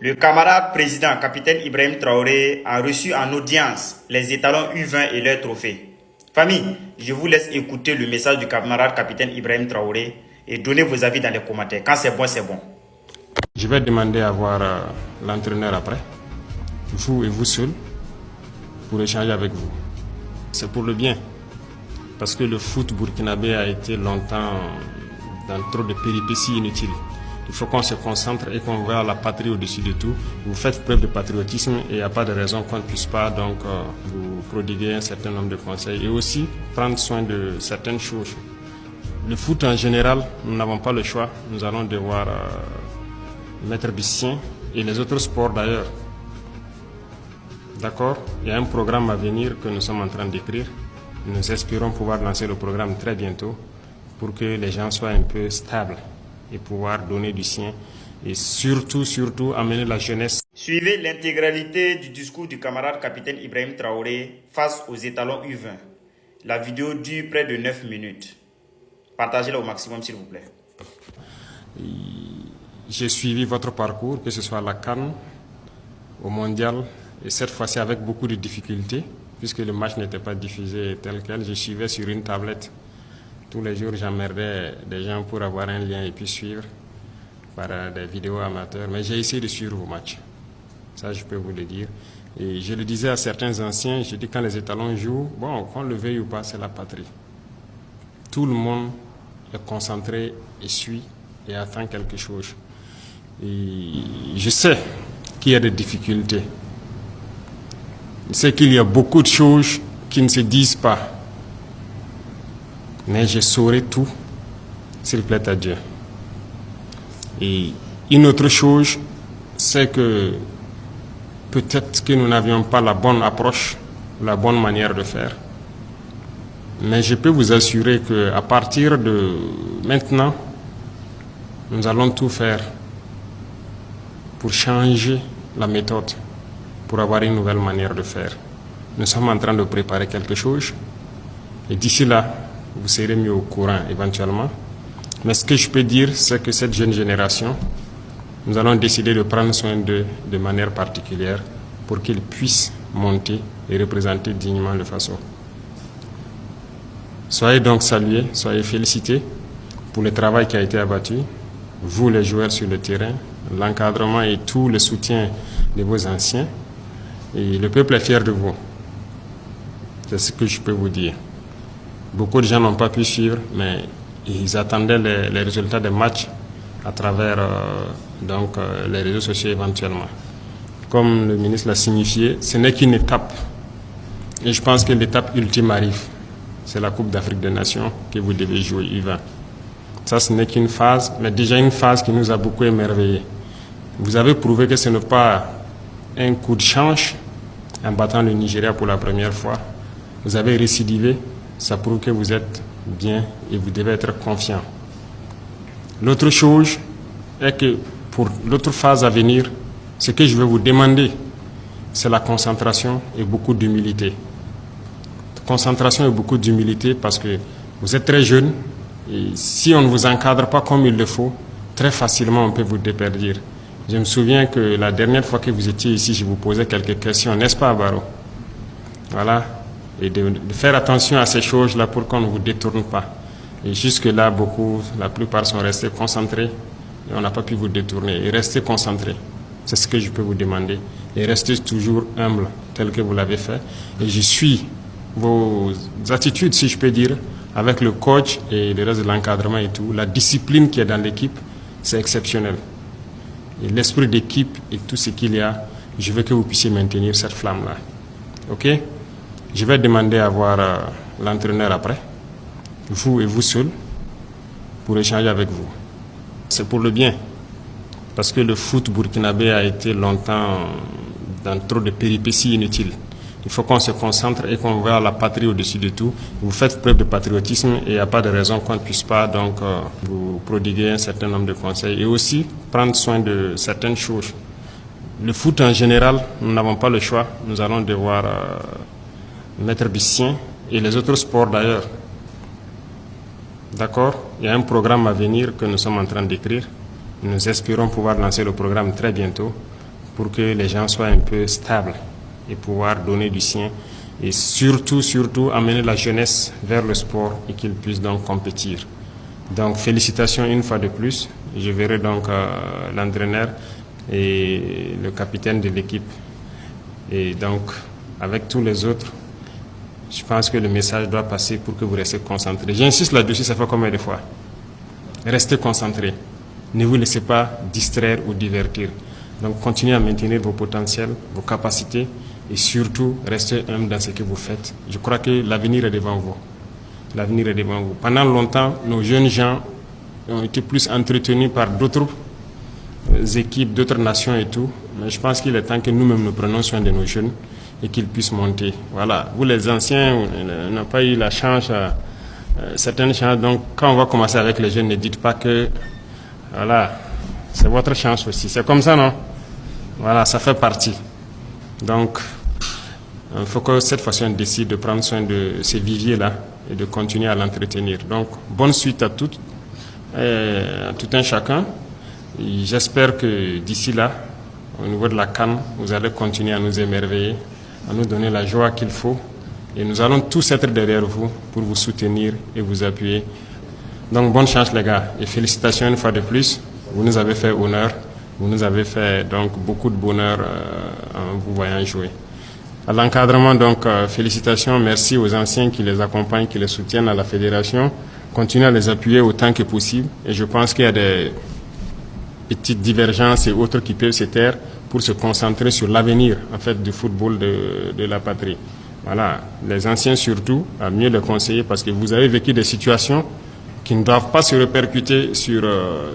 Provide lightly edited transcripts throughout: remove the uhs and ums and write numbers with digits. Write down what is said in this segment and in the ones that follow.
Le camarade président, capitaine Ibrahim Traoré, a reçu en audience les étalons U20 et leurs trophées. Famille, je vous laisse écouter le message du camarade capitaine Ibrahim Traoré et donner vos avis dans les commentaires. Quand c'est bon, c'est bon. Je vais demander à voir l'entraîneur après, vous et vous seul, pour échanger avec vous. C'est pour le bien, parce que le foot burkinabé a été longtemps dans trop de péripéties inutiles. Il faut qu'on se concentre et qu'on voit la patrie au-dessus de tout. Vous faites preuve de patriotisme et il n'y a pas de raison qu'on ne puisse pas donc vous prodiguer un certain nombre de conseils et aussi prendre soin de certaines choses. Le foot en général, nous n'avons pas le choix. Nous allons devoir mettre du sien et les autres sports d'ailleurs. D'accord? Il y a un programme à venir que nous sommes en train d'écrire. Nous espérons pouvoir lancer le programme très bientôt pour que les gens soient un peu stables et pouvoir donner du sien et surtout amener la jeunesse. Suivez l'intégralité du discours du camarade capitaine Ibrahim Traoré face aux étalons U20. La vidéo dure près de 9 minutes. Partagez-la au maximum s'il vous plaît. J'ai suivi votre parcours, que ce soit à la CAN, au Mondial, et cette fois-ci avec beaucoup de difficultés, puisque le match n'était pas diffusé tel quel. Je suivais sur une tablette. Tous les jours, j'emmerdais des gens pour avoir un lien et puis suivre par des vidéos amateurs. Mais j'ai essayé de suivre vos matchs. Ça, je peux vous le dire. Et je le disais à certains anciens, je dis quand les étalons jouent, bon, qu'on le veuille ou pas, c'est la patrie. Tout le monde est concentré et suit et attend quelque chose. Et je sais qu'il y a des difficultés. Je sais qu'il y a beaucoup de choses qui ne se disent pas. Mais je saurai tout, s'il plaît à Dieu. Et une autre chose, c'est que peut-être que nous n'avions pas la bonne approche, la bonne manière de faire. Mais je peux vous assurer qu'à partir de maintenant, nous allons tout faire pour changer la méthode, pour avoir une nouvelle manière de faire. Nous sommes en train de préparer quelque chose et d'ici là, vous serez mis au courant éventuellement. Mais ce que je peux dire, c'est que cette jeune génération, nous allons décider de prendre soin d'eux de manière particulière pour qu'ils puissent monter et représenter dignement le Faso. Soyez donc salués, soyez félicités pour le travail qui a été abattu, vous les joueurs sur le terrain, l'encadrement et tout le soutien de vos anciens. Et le peuple est fier de vous. C'est ce que je peux vous dire. Beaucoup de gens n'ont pas pu suivre, mais ils attendaient les résultats des matchs à travers les réseaux sociaux éventuellement. Comme le ministre l'a signifié, ce n'est qu'une étape. Et je pense que l'étape ultime arrive. C'est la Coupe d'Afrique des Nations que vous devez jouer U20. Ça, ce n'est qu'une phase, mais déjà une phase qui nous a beaucoup émerveillés. Vous avez prouvé que ce n'est pas un coup de chance en battant le Nigeria pour la première fois. Vous avez récidivé. Ça prouve que vous êtes bien et vous devez être confiant. L'autre chose est que pour l'autre phase à venir, ce que je vais vous demander, c'est la concentration et beaucoup d'humilité. Concentration et beaucoup d'humilité parce que vous êtes très jeune et si on ne vous encadre pas comme il le faut, très facilement on peut vous déperdir. Je me souviens que la dernière fois que vous étiez ici, je vous posais quelques questions, n'est-ce pas, Baro? Voilà. Et de faire attention à ces choses-là pour qu'on ne vous détourne pas. Et jusque-là, la plupart sont restés concentrés et on n'a pas pu vous détourner. Et restez concentrés, c'est ce que je peux vous demander. Et restez toujours humble, tel que vous l'avez fait. Et je suis vos attitudes, si je peux dire, avec le coach et le reste de l'encadrement et tout. La discipline qui est dans l'équipe, c'est exceptionnel. Et l'esprit d'équipe et tout ce qu'il y a, je veux que vous puissiez maintenir cette flamme-là. OK? Je vais demander à voir l'entraîneur après, vous et vous seul, pour échanger avec vous. C'est pour le bien, parce que le foot burkinabé a été longtemps dans trop de péripéties inutiles. Il faut qu'on se concentre et qu'on voit la patrie au-dessus de tout. Vous faites preuve de patriotisme et il n'y a pas de raison qu'on ne puisse pas donc vous prodiguer un certain nombre de conseils et aussi prendre soin de certaines choses. Le foot en général, nous n'avons pas le choix. Nous allons devoir mettre du sien et les autres sports d'ailleurs. D'accord? Il y a un programme à venir que nous sommes en train d'écrire. Nous espérons pouvoir lancer le programme très bientôt pour que les gens soient un peu stables et pouvoir donner du sien et surtout amener la jeunesse vers le sport et qu'ils puissent donc compétir. Donc félicitations une fois de plus. Je verrai donc l'entraîneur et le capitaine de l'équipe. Et donc avec tous les autres, je pense que le message doit passer pour que vous restez concentrés. J'insiste là-dessus, ça fait combien de fois? Restez concentrés. Ne vous laissez pas distraire ou divertir. Donc continuez à maintenir vos potentiels, vos capacités et surtout restez humble dans ce que vous faites. Je crois que l'avenir est devant vous. L'avenir est devant vous. Pendant longtemps, nos jeunes gens ont été plus entretenus par d'autres équipes, d'autres nations et tout. Mais je pense qu'il est temps que nous-mêmes nous prenions soin de nos jeunes et qu'ils puissent monter. Voilà. Vous les anciens, n'avez pas eu la chance, certaines chances. Donc quand on va commencer avec les jeunes, ne dites pas que voilà, c'est votre chance aussi. C'est comme ça, non? Voilà, ça fait partie. Donc, il faut que cette fois-ci on décide de prendre soin de ces viviers-là et de continuer à l'entretenir. Donc, bonne suite à toutes, à tout un chacun. J'espère que d'ici là, au niveau de la CAN, vous allez continuer à nous émerveiller, à nous donner la joie qu'il faut. Et nous allons tous être derrière vous pour vous soutenir et vous appuyer. Donc, bonne chance les gars et félicitations une fois de plus. Vous nous avez fait honneur, vous nous avez fait donc beaucoup de bonheur en vous voyant jouer. À l'encadrement, donc, félicitations, merci aux anciens qui les accompagnent, qui les soutiennent à la fédération. Continuez à les appuyer autant que possible. Et je pense qu'il y a des petites divergences et autres qui peuvent se taire pour se concentrer sur l'avenir, en fait, du football de la patrie. Voilà, les anciens surtout, à mieux les conseiller parce que vous avez vécu des situations qui ne doivent pas se répercuter sur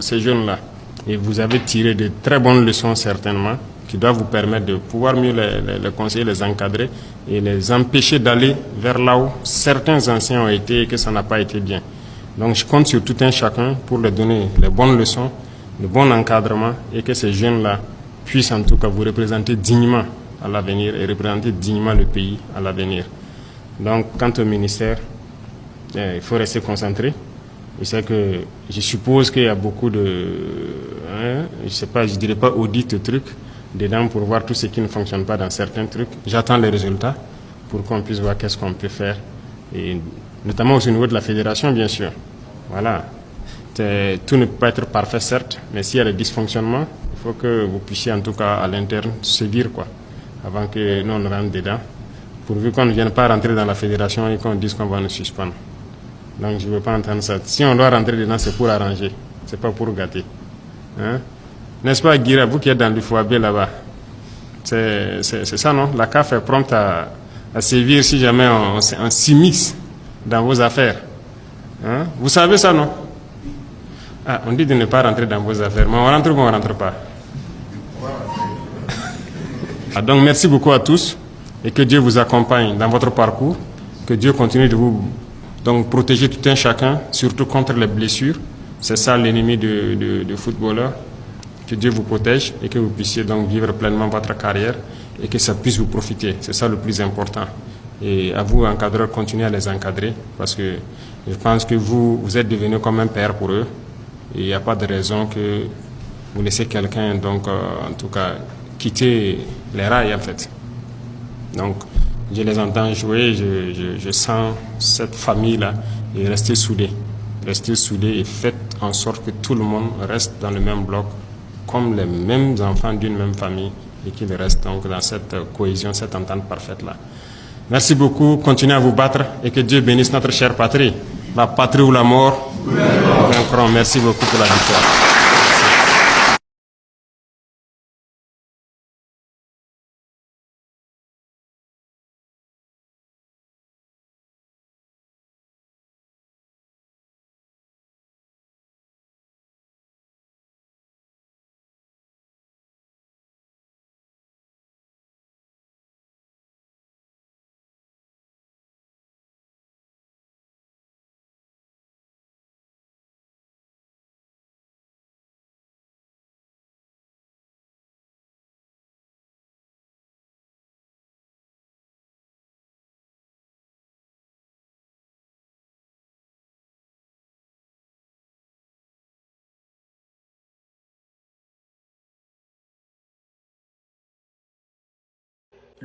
ces jeunes-là. Et vous avez tiré de très bonnes leçons certainement, qui doivent vous permettre de pouvoir mieux les conseiller, les encadrer et les empêcher d'aller vers là où certains anciens ont été et que ça n'a pas été bien. Donc je compte sur tout un chacun pour leur donner les bonnes leçons, le bon encadrement et que ces jeunes-là puissent en tout cas vous représenter dignement à l'avenir et représenter dignement le pays à l'avenir. Donc quant au ministère, il faut rester concentré. Je sais que je suppose qu'il y a beaucoup de, je sais pas, je dirais pas audit de trucs dedans pour voir tout ce qui ne fonctionne pas dans certains trucs. J'attends les résultats pour qu'on puisse voir qu'est-ce qu'on peut faire et notamment au niveau de la fédération bien sûr. Voilà, tout ne peut pas être parfait certes, mais s'il y a des dysfonctionnements, il faut que vous puissiez en tout cas à l'interne se dire quoi, avant que nous on rentre dedans, pourvu qu'on ne vienne pas rentrer dans la fédération et qu'on dise qu'on va nous suspendre. Donc je ne veux pas entendre ça. Si on doit rentrer dedans, c'est pour arranger, c'est pas pour gâter. Hein? N'est-ce pas, Guira, vous qui êtes dans l'UFOAB là-bas? C'est ça, non? La CAF est prompte à sévir si jamais on s'immisce dans vos affaires. Hein? Vous savez ça, non? Ah, on dit de ne pas rentrer dans vos affaires, mais on rentre ou on ne rentre pas? Ah, donc merci beaucoup à tous et que Dieu vous accompagne dans votre parcours, que Dieu continue de vous donc protéger tout un chacun, surtout contre les blessures. C'est ça l'ennemi de footballeur. Que Dieu vous protège et que vous puissiez donc vivre pleinement votre carrière et que ça puisse vous profiter. C'est ça le plus important. Et à vous, encadreurs, continuez à les encadrer parce que je pense que vous êtes devenu comme un père pour eux. Et il n'y a pas de raison que vous laissez quelqu'un, donc en tout cas, quitter les rails en fait. Donc, je les entends jouer, je sens cette famille-là et restez soudés. Restez soudés et faites en sorte que tout le monde reste dans le même bloc, comme les mêmes enfants d'une même famille et qu'ils restent donc dans cette cohésion, cette entente parfaite-là. Merci beaucoup, continuez à vous battre et que Dieu bénisse notre chère patrie. La patrie ou la mort, merci beaucoup pour la victoire.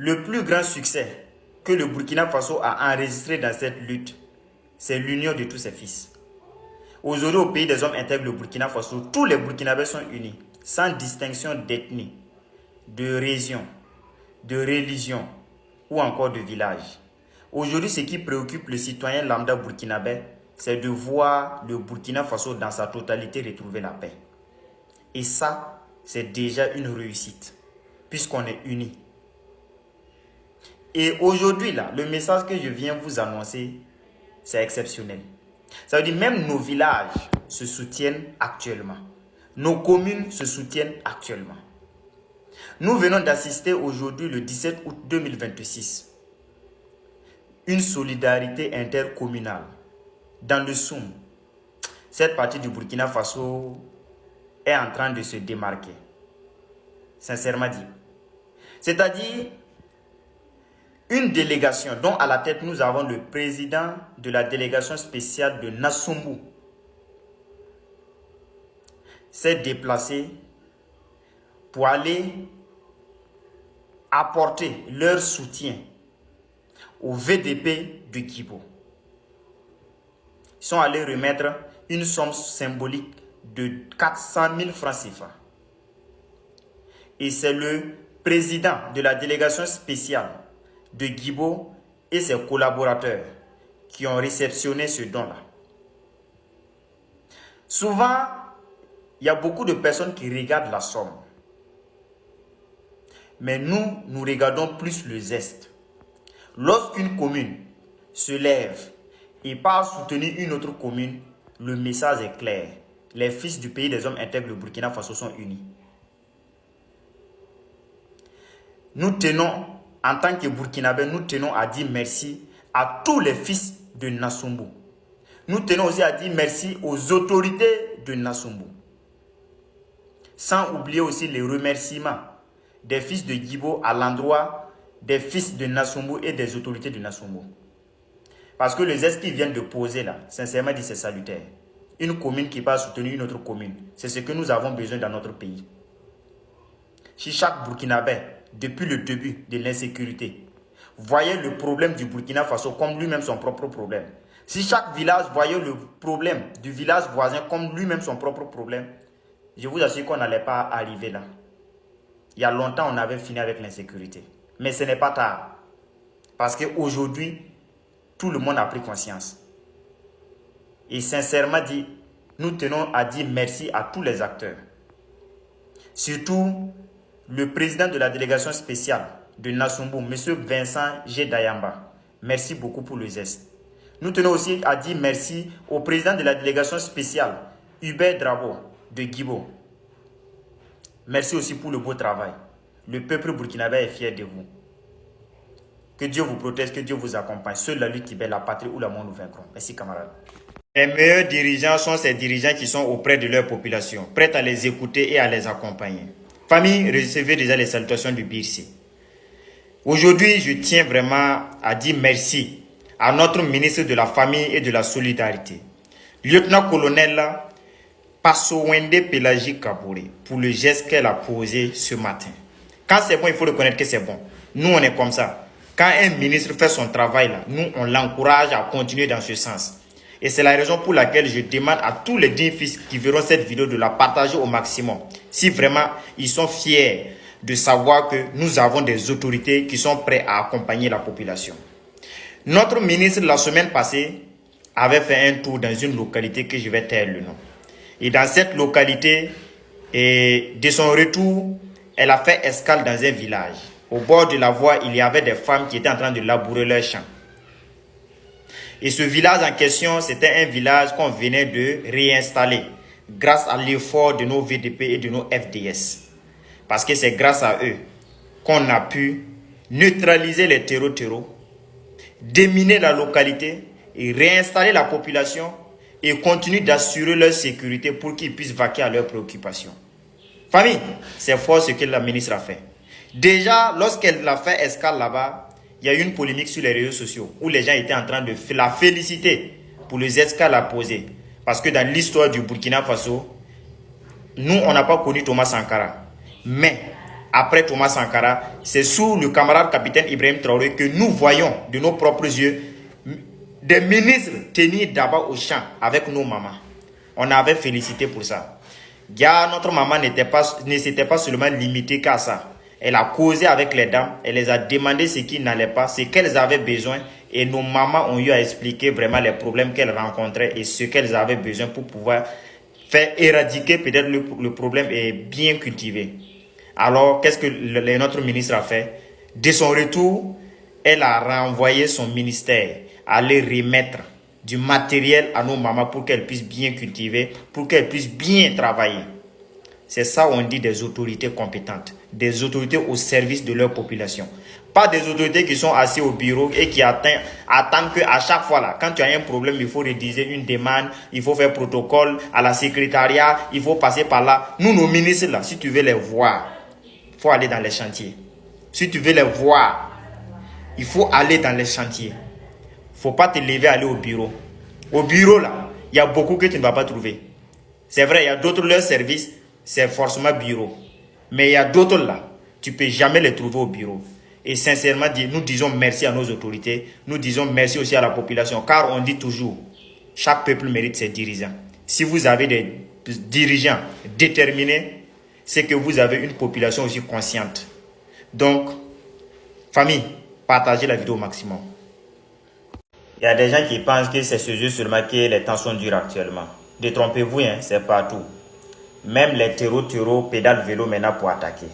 Le plus grand succès que le Burkina Faso a enregistré dans cette lutte, c'est l'union de tous ses fils. Aujourd'hui, au pays des hommes intègres, le Burkina Faso, tous les Burkinabés sont unis, sans distinction d'ethnie, de région, de religion ou encore de village. Aujourd'hui, ce qui préoccupe le citoyen lambda burkinabé, c'est de voir le Burkina Faso dans sa totalité retrouver la paix. Et ça, c'est déjà une réussite, puisqu'on est unis. Et aujourd'hui, là, le message que je viens vous annoncer, c'est exceptionnel. Ça veut dire même nos villages se soutiennent actuellement. Nos communes se soutiennent actuellement. Nous venons d'assister aujourd'hui, le 17 août 2026, une solidarité intercommunale dans le Soum. Cette partie du Burkina Faso est en train de se démarquer. Sincèrement dit. C'est-à-dire une délégation dont à la tête nous avons le président de la délégation spéciale de Nassumbu s'est déplacé pour aller apporter leur soutien au VDP de Guibo. Ils sont allés remettre une somme symbolique de 400 000 francs CFA. Et c'est le président de la délégation spéciale de Guibo et ses collaborateurs qui ont réceptionné ce don-là. Souvent, il y a beaucoup de personnes qui regardent la somme. Mais nous regardons plus le geste. Lorsqu'une commune se lève et part soutenir une autre commune, le message est clair. Les fils du pays des hommes intègres, le Burkina Faso, sont unis. Nous tenons, en tant que Burkinabés, nous tenons à dire merci à tous les fils de Nassumbu. Nous tenons aussi à dire merci aux autorités de Nassumbu. Sans oublier aussi les remerciements des fils de Guibo à l'endroit des fils de Nassumbu et des autorités de Nassumbu. Parce que les gestes qu'ils viennent de poser là, sincèrement dit, c'est salutaire. Une commune qui va soutenir une autre commune, c'est ce que nous avons besoin dans notre pays. Si chaque Burkinabé, depuis le début de l'insécurité, voyait le problème du Burkina Faso comme lui-même son propre problème, si chaque village voyait le problème du village voisin comme lui-même son propre problème, je vous assure qu'on n'allait pas arriver là. Il y a longtemps, on avait fini avec l'insécurité. Mais ce n'est pas tard. Parce qu'aujourd'hui, tout le monde a pris conscience. Et sincèrement dit, nous tenons à dire merci à tous les acteurs. Surtout le président de la délégation spéciale de Nassumbu, M. Vincent G. Dayamba. Merci beaucoup pour le geste. Nous tenons aussi à dire merci au président de la délégation spéciale, Hubert Drabo, de Guibo. Merci aussi pour le beau travail. Le peuple burkinabé est fier de vous. Que Dieu vous protège, que Dieu vous accompagne. Seule la lutte qui bat la patrie ou la mort nous vaincront. Merci camarades. Les meilleurs dirigeants sont ces dirigeants qui sont auprès de leur population, prêts à les écouter et à les accompagner. Famille, recevez déjà les salutations du BIRC. Aujourd'hui, je tiens vraiment à dire merci à notre ministre de la Famille et de la Solidarité, lieutenant-colonel Passowende Pélagie Kabouré, pour le geste qu'elle a posé ce matin. Quand c'est bon, il faut reconnaître que c'est bon. Nous, on est comme ça. Quand un ministre fait son travail, là, nous, on l'encourage à continuer dans ce sens. Et c'est la raison pour laquelle je demande à tous les 10 fils qui verront cette vidéo de la partager au maximum. Si vraiment ils sont fiers de savoir que nous avons des autorités qui sont prêtes à accompagner la population. Notre ministre, la semaine passée, avait fait un tour dans une localité que je vais taire le nom. Et dans cette localité, et de son retour, elle a fait escale dans un village. Au bord de la voie, il y avait des femmes qui étaient en train de labourer leurs champs. Et ce village en question, c'était un village qu'on venait de réinstaller grâce à l'effort de nos VDP et de nos FDS. Parce que c'est grâce à eux qu'on a pu neutraliser les terreaux, déminer la localité et réinstaller la population et continuer d'assurer leur sécurité pour qu'ils puissent vaquer à leurs préoccupations. Famille, c'est fort ce que la ministre a fait. Déjà, lorsqu'elle a fait escale là-bas, il y a eu une polémique sur les réseaux sociaux où les gens étaient en train de la féliciter pour le geste qu'elle a posé. Parce que dans l'histoire du Burkina Faso, nous, on n'a pas connu Thomas Sankara. Mais après Thomas Sankara, c'est sous le camarade capitaine Ibrahim Traoré que nous voyons de nos propres yeux des ministres tenir d'abord au champ avec nos mamans. On avait félicité pour ça. Notre maman ne s'était pas seulement limitée qu'à ça. Elle a causé avec les dames, elle les a demandé ce qui n'allait pas, ce qu'elles avaient besoin, et nos mamans ont eu à expliquer vraiment les problèmes qu'elles rencontraient et ce qu'elles avaient besoin pour pouvoir faire éradiquer peut-être le problème et bien cultiver. Alors, qu'est-ce que notre ministre a fait? De son retour, elle a renvoyé son ministère à aller remettre du matériel à nos mamans pour qu'elles puissent bien cultiver, pour qu'elles puissent bien travailler. C'est ça on dit des autorités compétentes, des autorités au service de leur population. Pas des autorités qui sont assis au bureau et qui attendent qu'à chaque fois, là, quand tu as un problème, il faut rédiger une demande, il faut faire protocole à la secrétariat, il faut passer par là. Nous, nos ministres, là, si tu veux les voir, il faut aller dans les chantiers. Si tu veux les voir, il faut aller dans les chantiers. Il ne faut pas te lever aller au bureau. Au bureau, là, il y a beaucoup que tu ne vas pas trouver. C'est vrai, il y a d'autres, leurs services, c'est forcément bureau. Mais il y a d'autres là, tu ne peux jamais les trouver au bureau. Et sincèrement, nous disons merci à nos autorités, nous disons merci aussi à la population, car on dit toujours, chaque peuple mérite ses dirigeants. Si vous avez des dirigeants déterminés, c'est que vous avez une population aussi consciente. Donc, famille, partagez la vidéo au maximum. Il y a des gens qui pensent que c'est ce jeu seulement que les tensions durent actuellement. Détrompez-vous, hein, c'est partout. Même les terreaux pédalent vélo maintenant pour attaquer.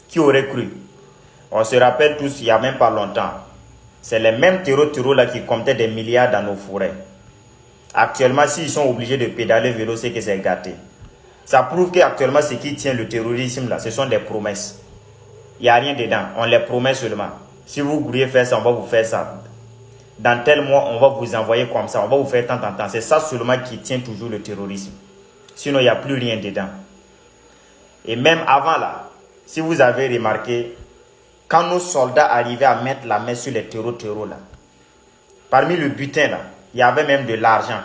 Qui aurait cru? On se rappelle tous, il n'y a même pas longtemps. C'est les mêmes terreaux là qui comptaient des milliards dans nos forêts. Actuellement, s'ils sont obligés de pédaler vélo, c'est que c'est gâté. Ça prouve qu'actuellement, ce qui tient le terrorisme là, ce sont des promesses. Il n'y a rien dedans, on les promet seulement. Si vous vouliez faire ça, on va vous faire ça. Dans tel mois, on va vous envoyer comme ça, on va vous faire tant. C'est ça seulement qui tient toujours le terrorisme. Sinon, il n'y a plus rien dedans. Et même avant là, si vous avez remarqué, quand nos soldats arrivaient à mettre la main sur les terreaux là, parmi le butin là, il y avait même de l'argent.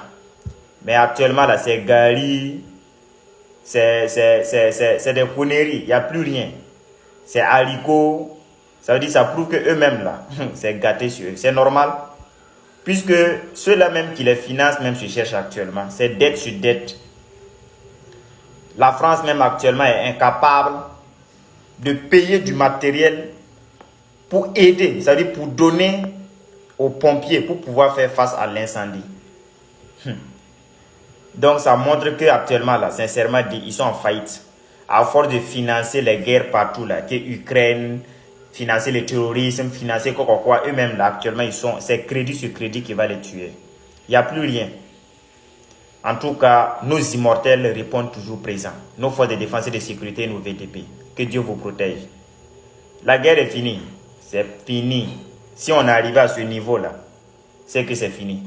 Mais actuellement là, c'est gari, c'est des conneries, il n'y a plus rien. C'est haricots, ça veut dire ça prouve qu'eux-mêmes là, c'est gâté sur eux. C'est normal, puisque ceux-là même qui les financent même se cherchent actuellement. C'est dette sur dette. La France même actuellement est incapable de payer du matériel pour aider, c'est-à-dire pour donner aux pompiers pour pouvoir faire face à l'incendie. Donc ça montre qu'actuellement, là, sincèrement, ils sont en faillite. À force de financer les guerres partout, là, que l'Ukraine, financer le terrorisme, financer quoi, eux-mêmes, là, actuellement, c'est crédit sur crédit qui va les tuer. Il n'y a plus rien. En tout cas, nos immortels répondent toujours présents. Nos forces de défense et de sécurité, nos VDP. Que Dieu vous protège. La guerre est finie. C'est fini. Si on est arrivé à ce niveau-là, c'est que c'est fini.